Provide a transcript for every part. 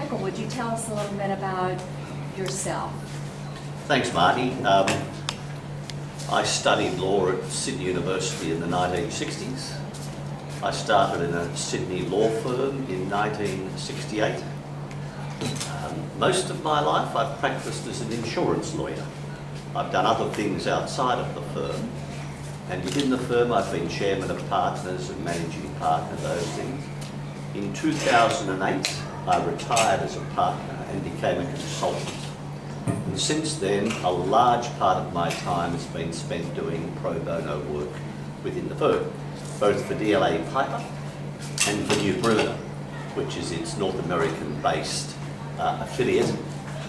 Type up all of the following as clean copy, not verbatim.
Michael, would you tell us a little bit about yourself? Thanks, Marty. I studied law at Sydney University in the 1960s. I started in a Sydney law firm in 1968. Most of my life I've practiced as an insurance lawyer. I've done other things outside of the firm, and within the firm I've been chairman of partners and managing partner, those things. In 2008 I retired as a partner and became a consultant. And since then, a large part of my time has been spent doing pro bono work within the firm, both for DLA Piper and for New Bruner, which is its North American-based affiliate,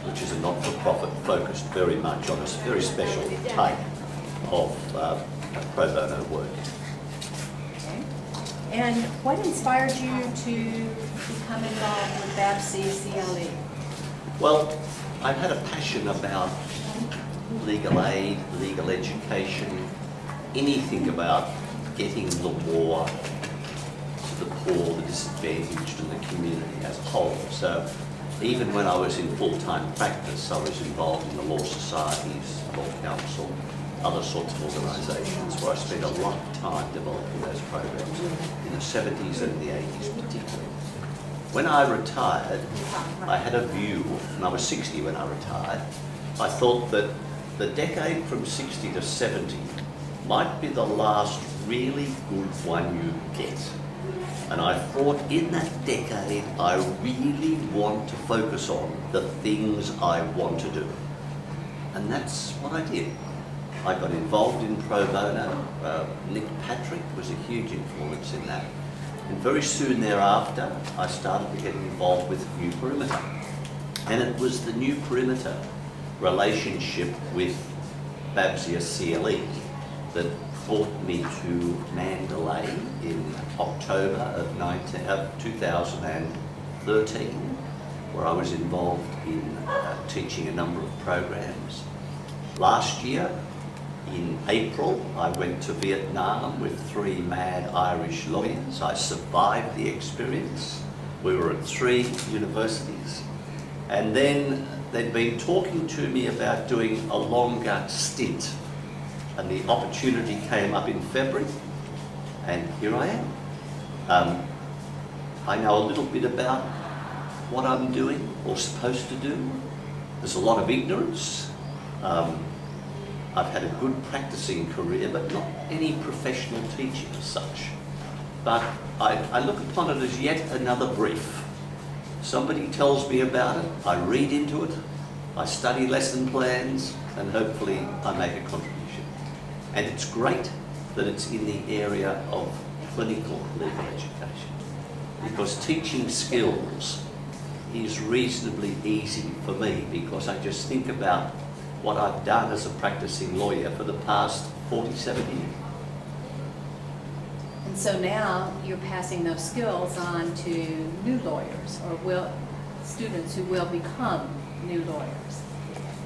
which is a not-for-profit focused very much on a very special type of pro bono work. Okay. And what inspired you to become involved with BABC CLE? Well, I've had a passion about legal aid, legal education, anything about getting the law to the poor, the disadvantaged and the community as a whole. So even when I was in full-time practice, I was involved in the law societies, law council, other sorts of organisations where I spent a lot of time developing those programs in the 70s and the 80s particularly. When I retired, I had a view, and I was 60 when I retired. I thought that the decade from 60 to 70 might be the last really good one you get. And I thought in that decade, I really want to focus on the things I want to do. And that's what I did. I got involved in pro bono. Nick Patrick was a huge influence in that. And very soon thereafter, I started to get involved with New Perimeter. And it was the New Perimeter relationship with BABC CLE that brought me to Mandalay in October of 2013, where I was involved in teaching a number of programs. Last year, in April, I went to Vietnam with 3 mad Irish lawyers. I survived the experience. We were at 3 universities. And then they'd been talking to me about doing a longer stint. And the opportunity came up in February, and here I am. I know a little bit about what I'm doing or supposed to do. There's a lot of ignorance. I've had a good practicing career, but not any professional teaching as such. But I look upon it as yet another brief. Somebody tells me about it, I read into it, I study lesson plans, and hopefully I make a contribution. And it's great that it's in the area of clinical legal education, because teaching skills is reasonably easy for me, because I just think about what I've done as a practicing lawyer for the past 47 years. And so now you're passing those skills on to new lawyers, or students who will become new lawyers.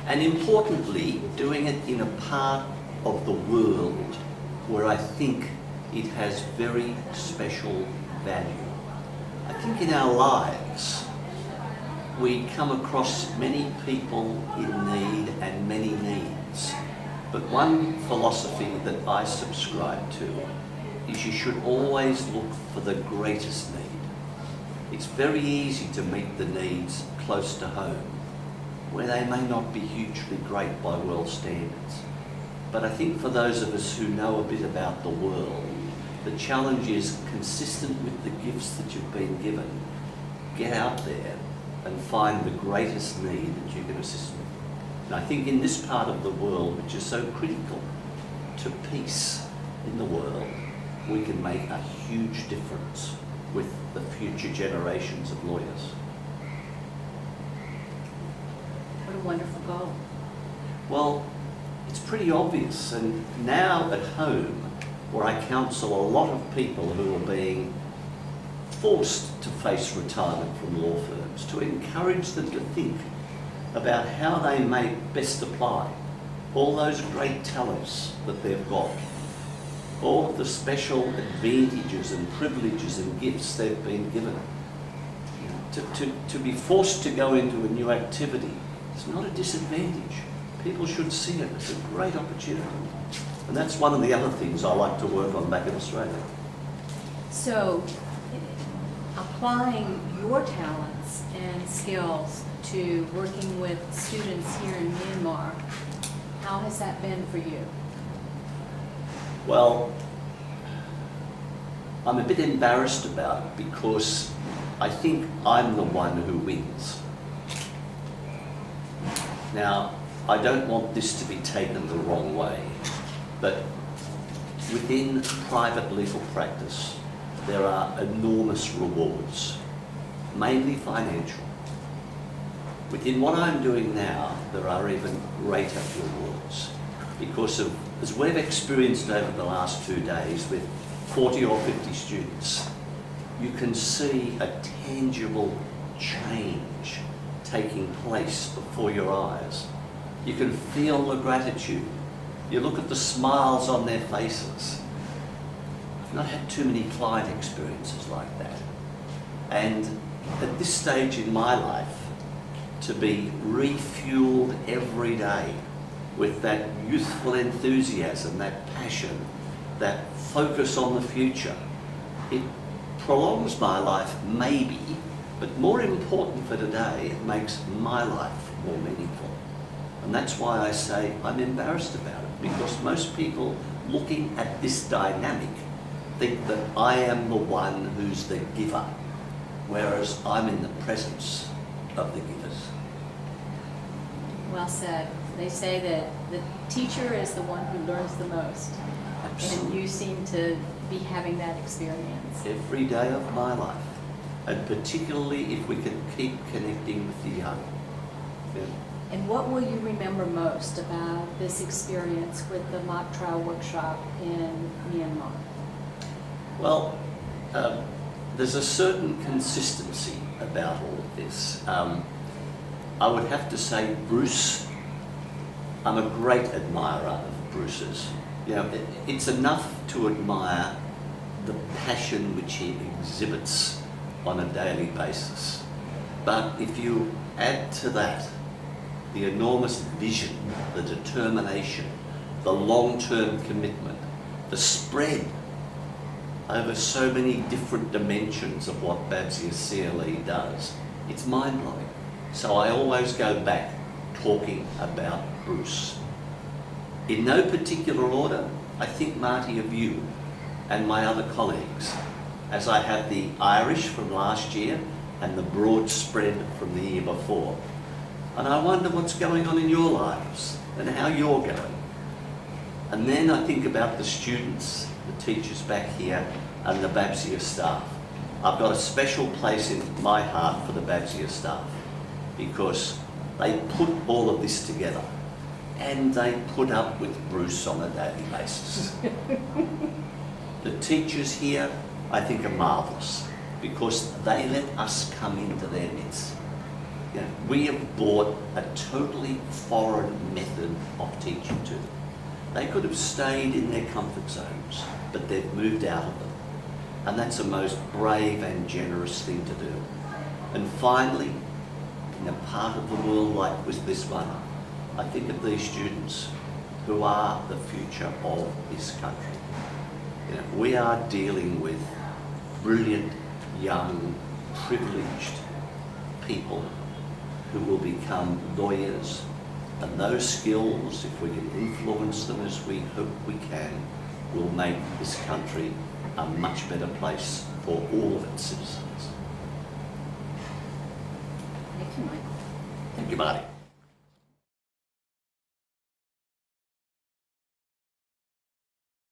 And importantly, doing it in a part of the world where I think it has very special value. I think in our lives, we come across many people in need and many needs. But one philosophy that I subscribe to is you should always look for the greatest need. It's very easy to meet the needs close to home, where they may not be hugely great by world standards. But I think for those of us who know a bit about the world, the challenge is consistent with the gifts that you've been given. Get out there and find the greatest need that you can assist with. And I think in this part of the world, which is so critical to peace in the world, we can make a huge difference with the future generations of lawyers. What a wonderful goal. Well, it's pretty obvious, and now at home, where I counsel a lot of people who are being forced to face retirement from law firms, to encourage them to think about how they may best apply all those great talents that they've got, all of the special advantages and privileges and gifts they've been given. to be forced to go into a new activity is not a disadvantage. People should see it as a great opportunity. And that's one of the other things I like to work on back in Australia. So, applying your talents and skills to working with students here in Myanmar, how has that been for you? Well, I'm a bit embarrassed about it because I think I'm the one who wins. Now, I don't want this to be taken the wrong way, but within private legal practice, there are enormous rewards, mainly financial. Within what I'm doing now, there are even greater rewards because of, as we've experienced over the last 2 days with 40 or 50 students, you can see a tangible change taking place before your eyes. You can feel the gratitude. You look at the smiles on their faces. I've not had too many client experiences like that. And at this stage in my life, to be refueled every day with that youthful enthusiasm, that passion, that focus on the future, it prolongs my life maybe, but more important for today, it makes my life more meaningful. And that's why I say I'm embarrassed about it, because most people looking at this dynamic think that I am the one who's the giver, whereas I'm in the presence of the givers. Well said. They say that the teacher is the one who learns the most. Absolutely. And you seem to be having that experience. Every day of my life, and particularly if we can keep connecting with the young. Yeah. And what will you remember most about this experience with the mock trial workshop in Myanmar? Well, there's a certain consistency about all of this. I would have to say Bruce, I'm a great admirer of Bruce's. You know, it's enough to admire the passion which he exhibits on a daily basis. But if you add to that the enormous vision, the determination, the long-term commitment, the spread over so many different dimensions of what Babsia's CLE does, it's mind-blowing. So I always go back talking about Bruce. In no particular order, I think, Marty, of you and my other colleagues, as I have the Irish from last year and the broad spread from the year before. And I wonder what's going on in your lives and how you're going. And then I think about the students, the teachers back here, and the Babsia staff. I've got a special place in my heart for the Babsia staff because they put all of this together and they put up with Bruce on a daily basis. The teachers here, I think, are marvellous because they let us come into their midst. You know, we have brought a totally foreign method of teaching to them. They could have stayed in their comfort zones, but they've moved out of them. And that's a most brave and generous thing to do. And finally, in a part of the world like with this one, I think of these students who are the future of this country. You know, we are dealing with brilliant, young, privileged people who will become lawyers, and those skills, if we can influence them as we hope we can, will make this country a much better place for all of its citizens. Thank you, Michael. Thank you, Marty.